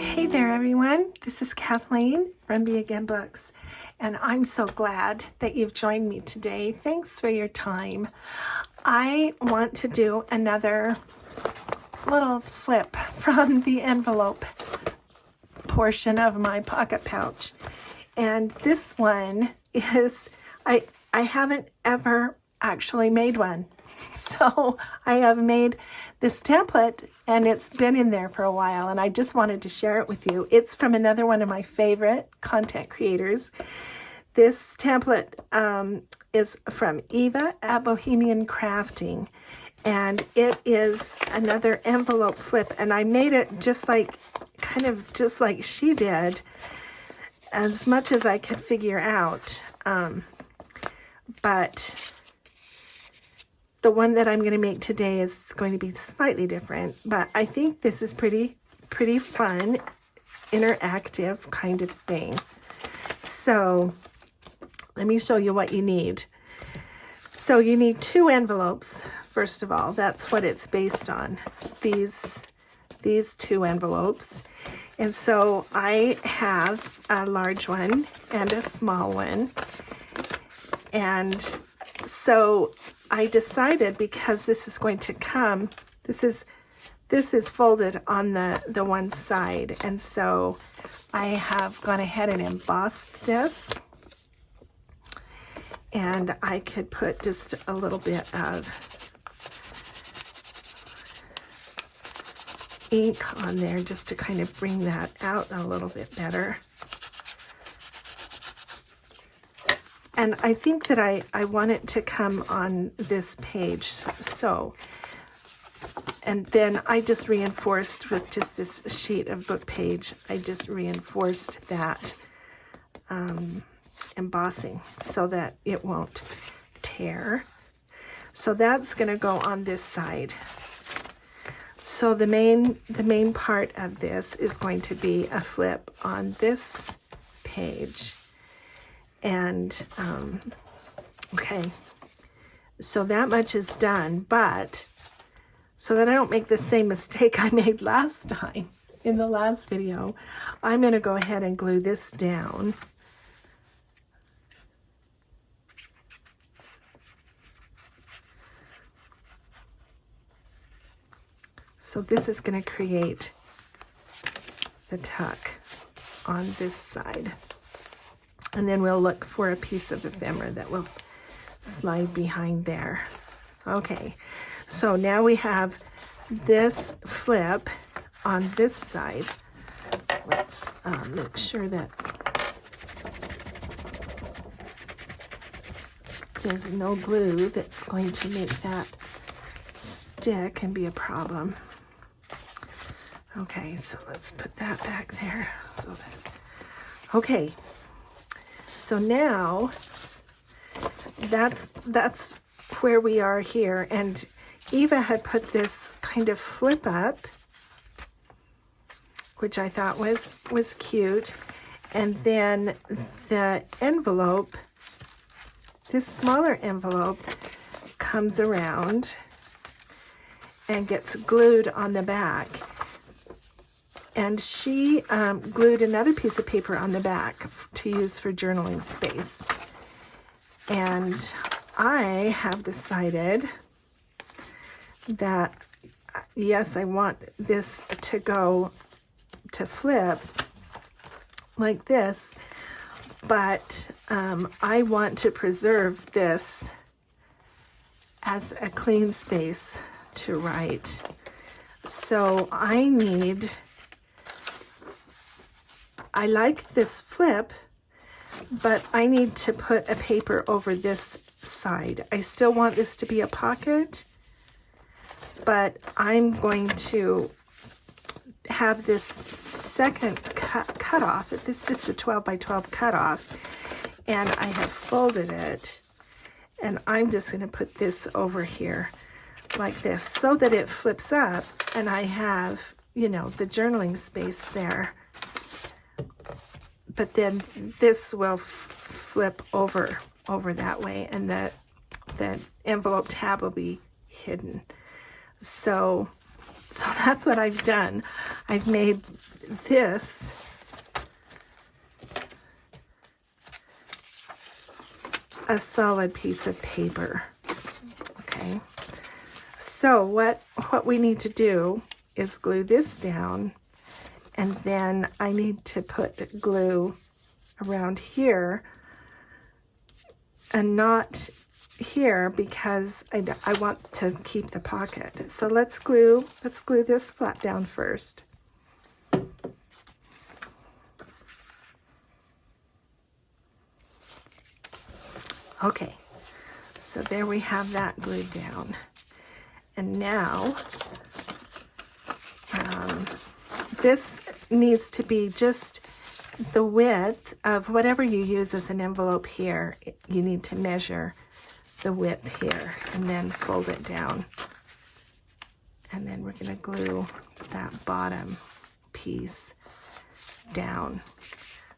Hey there everyone, this is Kathleen from Be Again Books, and I'm so glad that you've joined me today. Thanks for your time. I want to do another little flip from the envelope portion of my pocket pouch, and this one is, I haven't ever actually made one. So I have made this template and it's been in there for a while, and I just wanted to share it with you. It's from another one of my favorite content creators. This template is from Eva at Bohemian Crafting, and it is another envelope flip, and I made it just like, kind of just like she did, as much as I could figure out. But the one that I'm going to make today is going to be slightly different, but I think this is pretty fun, interactive kind of thing. So let me show you what you need. So you need 2 envelopes, first of all. That's what it's based on, these 2 envelopes. And so I have a large one and a small one. And so I decided, because this is going to come, this is folded on the one side, and so I have gone ahead and embossed this, and I could put just a little bit of ink on there just to kind of bring that out a little bit better. And I think that I want it to come on this page. So, and then I just reinforced with just this sheet of book page, I just reinforced that embossing so that it won't tear. So that's going to go on this side. So the main part of this is going to be a flip on this page. And, okay, so that much is done, but so that I don't make the same mistake I made last time in the last video, I'm going to go ahead and glue this down. So this is going to create the tuck on this side. And then we'll look for a piece of ephemera that will slide behind there. Okay, so now we have this flip on this side. Let's make sure that there's no glue that's going to make that stick and be a problem. Okay, so let's put that back there so that, okay. So now that's where we are here, and Eva had put this kind of flip up, which I thought was cute, and then the envelope, this smaller envelope, comes around and gets glued on the back. And she glued another piece of paper on the back to use for journaling space. And I have decided that, yes, I want this to go to flip like this, but I want to preserve this as a clean space to write. So I like this flip, but I need to put a paper over this side. I still want this to be a pocket, but I'm going to have this second cut off. This is just a 12 by 12 cut off, and I have folded it, and I'm just going to put this over here like this so that it flips up, and I have, you know, the journaling space there. But then this will flip over that way, and the envelope tab will be hidden. So So that's what I've done. I've made this a solid piece of paper. Okay. So what we need to do is glue this down, and then I need to put glue around here and not here because I want to keep the pocket. So let's glue this flap down first. Okay, so there we have that glued down. And now this needs to be just the width of whatever you use as an envelope here. You need to measure the width here and then fold it down. And then we're going to glue that bottom piece down.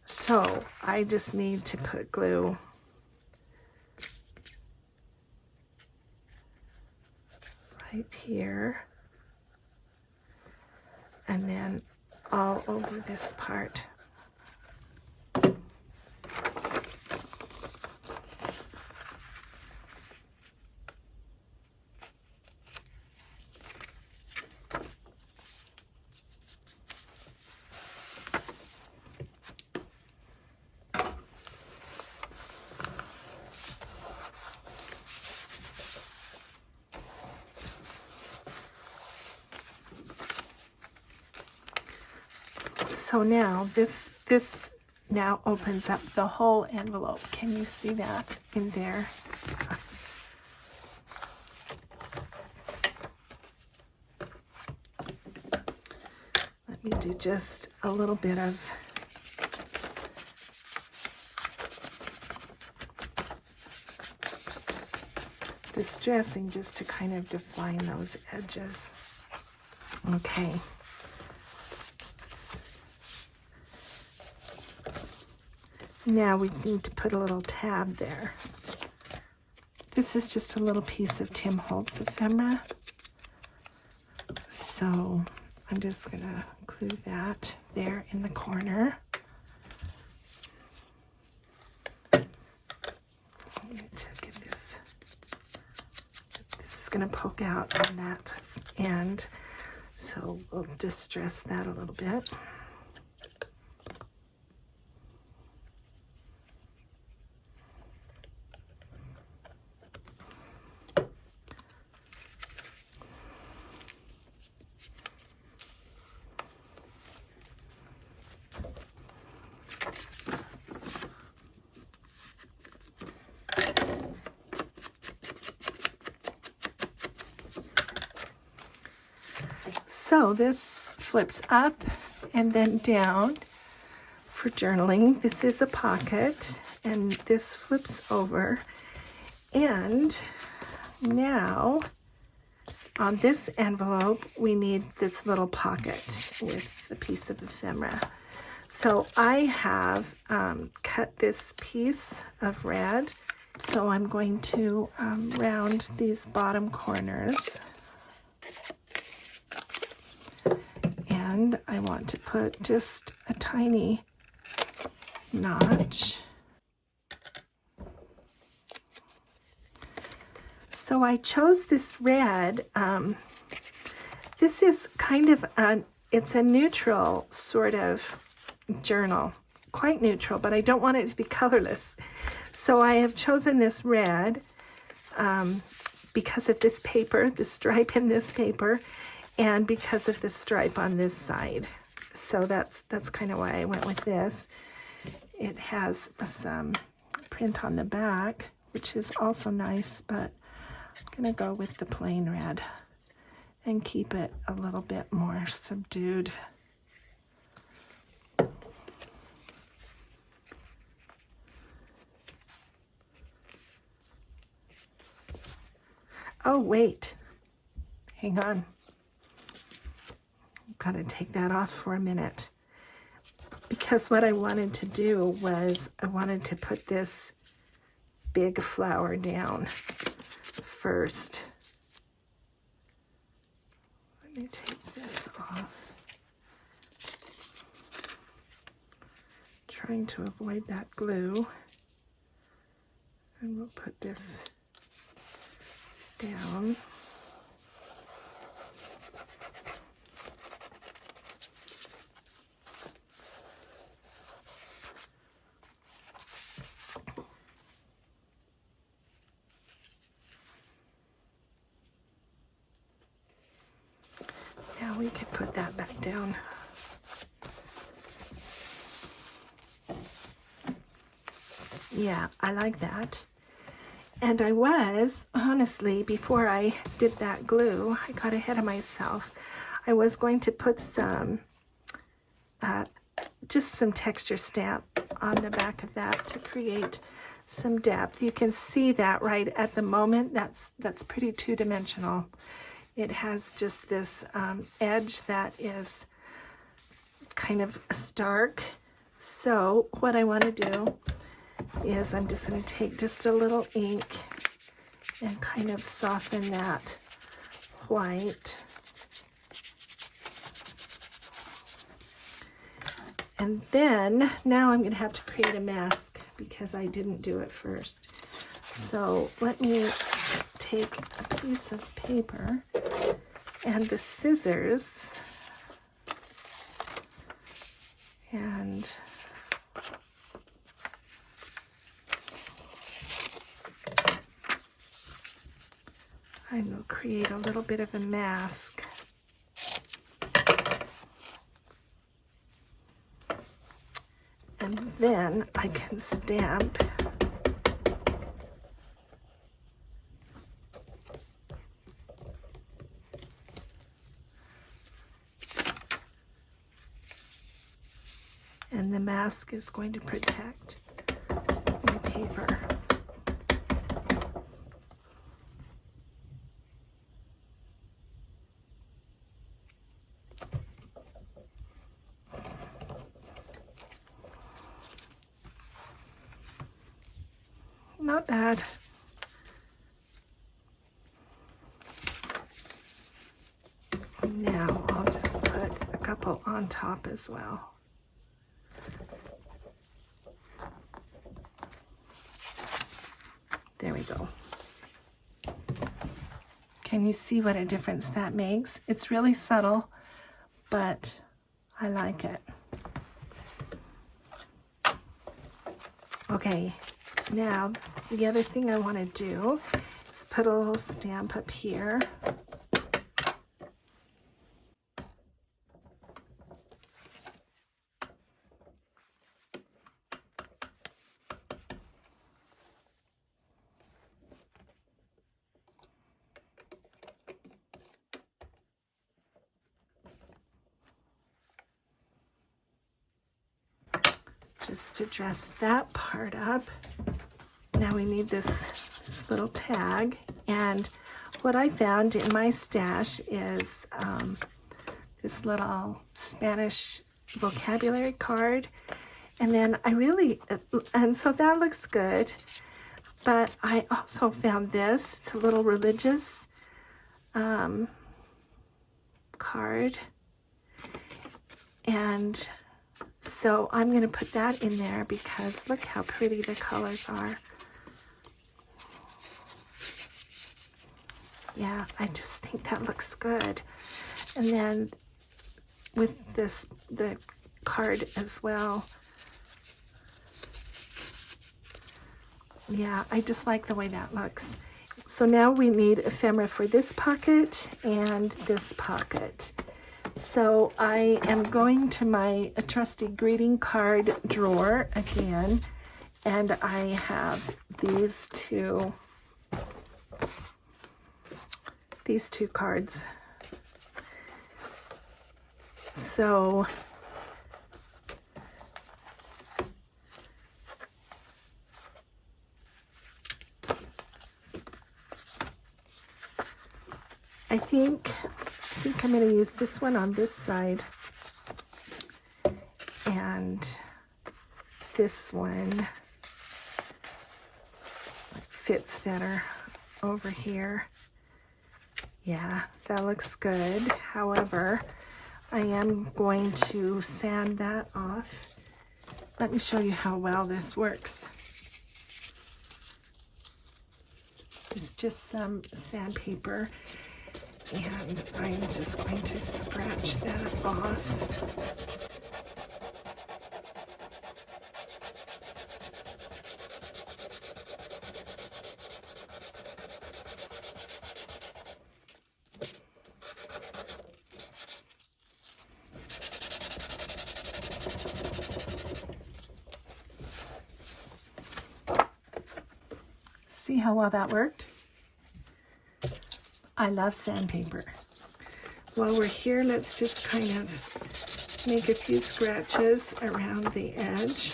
So I just need to put glue right here and then all over this part. So now this now opens up the whole envelope. Can you see that in there? Let me do just a little bit of distressing just to kind of define those edges. Okay. Now we need to put a little tab there. This is just a little piece of Tim Holtz ephemera. So I'm just going to glue that there in the corner. I need to get this. This is going to poke out on that end. So we'll distress that a little bit. So this flips up and then down for journaling. This is a pocket, and this flips over. And now on this envelope, we need this little pocket with a piece of ephemera. So I have cut this piece of red. So I'm going to round these bottom corners. And I want to put just a tiny notch. So I chose this red. This is kind of it's a neutral sort of journal, quite neutral, but I don't want it to be colorless. So I have chosen this red because of this paper, the stripe in this paper, and because of the stripe on this side. So that's kind of why I went with this. It has some print on the back, which is also nice, but I'm gonna go with the plain red and keep it a little bit more subdued. Oh, wait, hang on. Got to take that off for a minute, because what I wanted to do was I wanted to put this big flower down first. Let me take trying to avoid that glue. And we'll put this down. Now we could put that back down. Yeah, I like that. And I was, honestly, before I did that glue, I got ahead of myself. I was going to put some, just some texture stamp on the back of that to create some depth. You can see that right at the moment. That's pretty two-dimensional. It has just this edge that is kind of stark. So what I want to do is I'm just going to take just a little ink and kind of soften that white. And then now I'm going to have to create a mask because I didn't do it first. So let me take a piece of paper and the scissors and I'm going to create a little bit of a mask. And then I can stamp and the mask is going to protect my paper. Not bad. Now I'll just put a couple on top as well. There we go. Can you see what a difference that makes? It's really subtle, but I like it. Okay, now the other thing I want to do is put a little stamp up here. Just to dress that part up. Now we need this little tag, and what I found in my stash is this little Spanish vocabulary card, and then and so that looks good, but I also found this. It's a little religious card, and so I'm going to put that in there because look how pretty the colors are. Yeah, I just think that looks good. And then with the card as well. Yeah, I just like the way that looks. So now we need ephemera for this pocket and this pocket. So I am going to my trusty greeting card drawer again, and I have these two cards. So I think I'm going to use this one on this side and this one fits better over here. Yeah, that looks good. However, I am going to sand that off let me show you how well this works. It's just some sandpaper, and I'm just going to scratch that off. See how well that worked? I love sandpaper. While we're here, let's just kind of make a few scratches around the edge,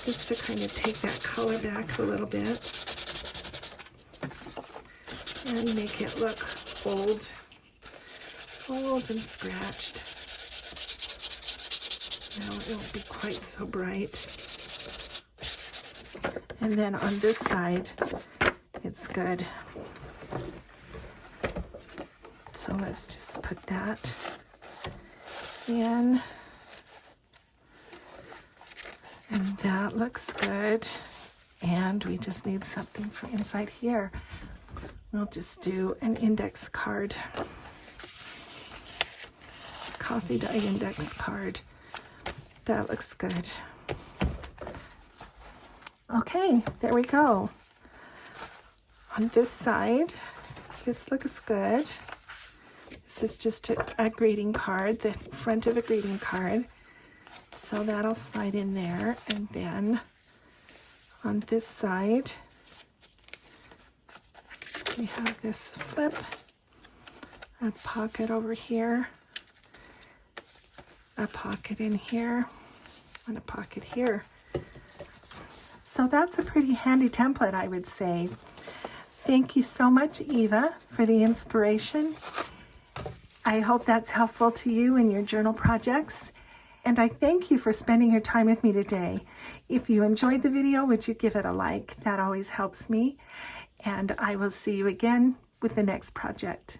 just to kind of take that color back a little bit and make it look old and scratched. Now it won't be quite so bright. And then on this side, it's good. So let's just put that in. And that looks good. And we just need something for inside here. We'll just do an index card. Coffee dye index card. That looks good. Okay, there we go. On this side, this looks good. This is just a greeting card, the front of a greeting card. So that'll slide in there. And then on this side, we have this flip, a pocket over here, a pocket in here, and a pocket here. So that's a pretty handy template, I would say. Thank you so much, Eva, for the inspiration. I hope that's helpful to you in your journal projects. And I thank you for spending your time with me today. If you enjoyed the video, would you give it a like? That always helps me. And I will see you again with the next project.